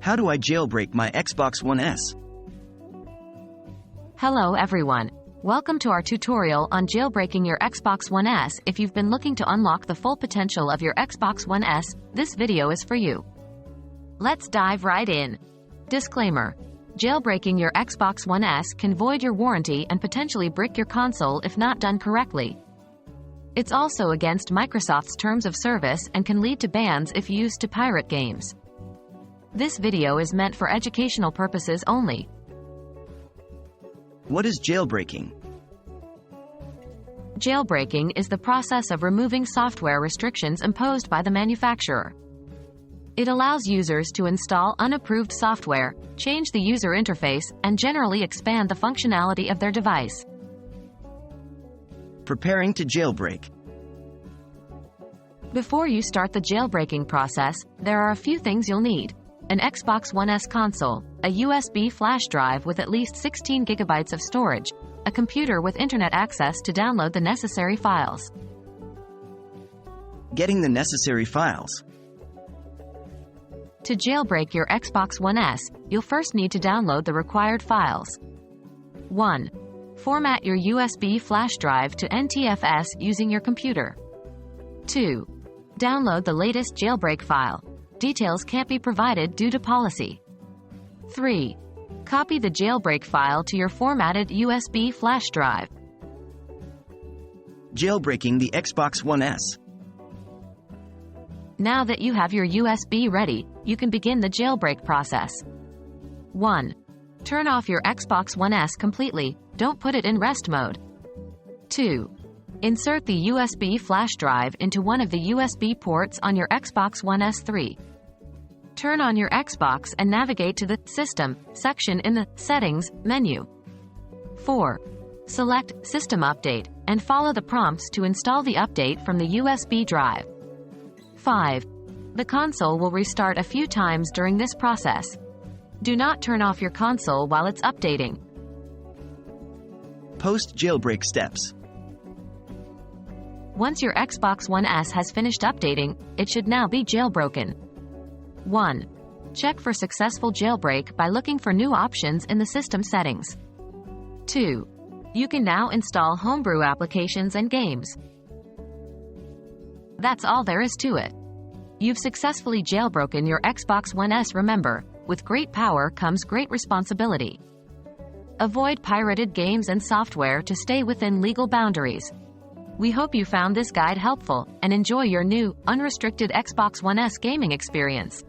How do I jailbreak my Xbox One S? Hello everyone. Welcome to our tutorial on jailbreaking your Xbox One S. If you've been looking to unlock the full potential of your Xbox One S, this video is for you. Let's dive right in. Disclaimer. Jailbreaking your Xbox One S can void your warranty and potentially brick your console if not done correctly. It's also against Microsoft's terms of service and can lead to bans if used to pirate games. This video is meant for educational purposes only. What is jailbreaking? Jailbreaking is the process of removing software restrictions imposed by the manufacturer. It allows users to install unapproved software, change the user interface, and generally expand the functionality of their device. Preparing to jailbreak. Before you start the jailbreaking process, there are a few things you'll need. An Xbox One S console, a USB flash drive with at least 16 gigabytes of storage, a computer with internet access to download the necessary files. Getting the necessary files. To jailbreak your Xbox One S, you'll first need to download the required files. 1. Format your USB flash drive to NTFS using your computer. 2. Download the latest jailbreak file. Details can't be provided due to policy. 3. Copy the jailbreak file to your formatted USB flash drive. Jailbreaking the Xbox One S. Now that you have your USB ready, you can begin the jailbreak process. 1. Turn off your Xbox One S completely, don't put it in rest mode. 2. Insert the USB flash drive into one of the USB ports on your Xbox One S3. Turn on your Xbox and navigate to the System section in the Settings menu. 4. Select System Update and follow the prompts to install the update from the USB drive. 5. The console will restart a few times during this process. Do not turn off your console while it's updating. Post-Jailbreak Steps. Once your Xbox One S has finished updating, it should now be jailbroken. 1. Check for successful jailbreak by looking for new options in the system settings. 2. You can now install homebrew applications and games. That's all there is to it. You've successfully jailbroken your Xbox One S. Remember, with great power comes great responsibility. Avoid pirated games and software to stay within legal boundaries. We hope you found this guide helpful and enjoy your new, unrestricted Xbox One S gaming experience.